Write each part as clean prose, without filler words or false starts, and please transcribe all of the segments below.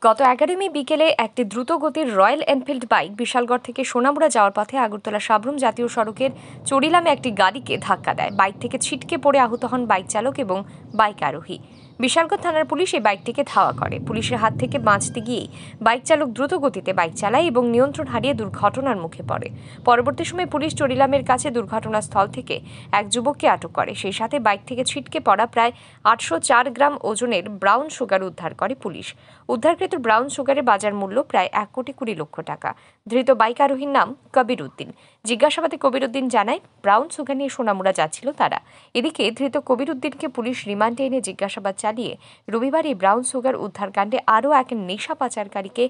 গত 11 মে বিকেলে একটি দ্রুতগতির রয়্যাল এনফিল্ড বাইক বিশালগড় থেকে সোনামুড়া যাওয়ার পথে আগরতলা সাবরুম জাতীয় সড়কের চড়িলামে একটি গাড়িকে ধাক্কা দেয়। বাইক থেকে ছিটকে পড়ে আহত হন বাইক চালক এবং বাইক আরোহী। বিশালগড় থানার পুলিশ এই বাইকটিকে ধাওয়া করে। পুলিশের হাত থেকে বাঁচতে গিয়ে বাইক চালক দ্রুত গতিতে বাইক চালায় এবং নিয়ন্ত্রণ হারিয়ে দুর্ঘটনার মুখে পড়ে। পরবর্তী সময়ে পুলিশ চড়িলামের কাছে দুর্ঘটনাস্থল থেকে এক যুবককে আটক করে। সেই সাথে বাইক থেকে ছিটকে পড়া প্রায় 804 গ্রাম ওজনের ব্রাউন সুগার উদ্ধার করে পুলিশ। উদ্ধারকৃত ব্রাউন সুগারের বাজার মূল্য প্রায় 1,20,00,000 টাকা। ধৃত বাইক আরোহীর নাম কবির উদ্দিন। জিজ্ঞাসাবাদে কবির উদ্দিন জানায়, ব্রাউন সুগার নিয়ে সোনামুড়া যাচ্ছিল তারা। এদিকে ধৃত কবির উদ্দিনকে পুলিশ রিমান্ডে এনে জিজ্ঞাসাবাদ চালিয়ে রবিবার এই ব্রাউন সুগার উদ্ধারকাণ্ডে আরও এক নেশা পাচারকারীকে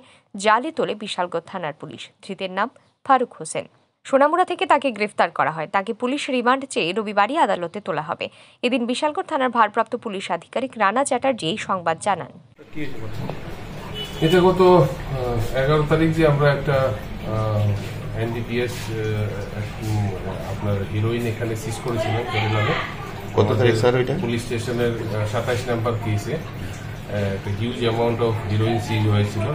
জালে তোলে বিশালগড় থানার পুলিশ। ধৃতের নাম ফারুক হোসেন। সোনামুড়া থেকে তাকে গ্রেফতার করা হয়। তাকে পুলিশ রিমান্ড চেয়ে রবিবারই আদালতে তোলা হবে। এদিন বিশালগড় থানার ভারপ্রাপ্ত পুলিশ আধিকারিক রানা চ্যাটার্জি এই সংবাদ জানান। এটা গত 11 তারিখ যে আমরা একটা এনডিপিএস আপনার হিরোইন এখানে সিজ করেছিলাম চড়িলামে। কত তারিখ স্যার? ওইটা পুলিশ স্টেশনের 27 নম্বর কেসে একটা হিউজ অ্যামাউন্ট অফ হিরোইন সিজ হয়েছিল।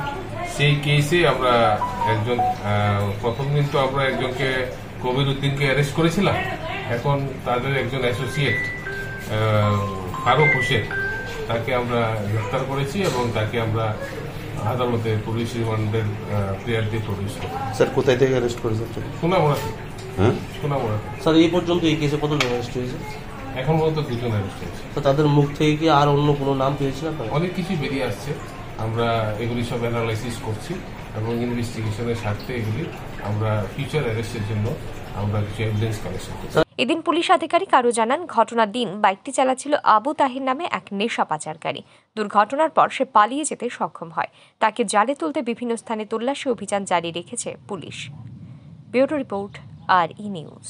সেই কেসে আমরা একজন প্রথম দিন তো আমরা একজনকে কবির উদ্দিনকে অ্যারেস্ট করেছিলাম। এখন তাদের একজন অ্যাসোসিয়েট ফারুক হোসেন তাকে আমরা গ্রেফতার করেছি এবং তাকে আমরা আদালতে পুলিশ রিমান্ডের প্রেয়ার দিয়ে প্রডিউস করি। স্যার কোথায় থেকে অ্যারেস্ট করেছেন? সোনামুড়া থেকে। হ্যাঁ, সোনামুড়া। স্যার এই পর্যন্ত এই কেসে কতজন অ্যারেস্ট হয়েছে? এখন পর্যন্ত 2 জন অ্যারেস্ট হয়েছে। তো তাদের মুখ থেকে কি আর অন্য কোনো নাম পেয়েছেন আপনারা? অনেক কিছু বেরিয়ে আসছে, আমরা এগুলি সব অ্যানালাইসিস করছি এবং ইনভেস্টিগেশনের স্বার্থে এগুলি আমরা ফিউচার অ্যারেস্টের জন্য আমরা কিছু এভিডেন্স কালেকশন করছি। এদিন পুলিশ আধিকারিক আরও জানান, ঘটনার দিন বাইকটি চালাচ্ছিল আবু তাহির নামে এক নেশা পাচারকারী। দুর্ঘটনার পর সে পালিয়ে যেতে সক্ষম হয়। তাকে জালে তুলতে বিভিন্ন স্থানে তল্লাশি অভিযান জারি রেখেছে police. Bureau report, RE news.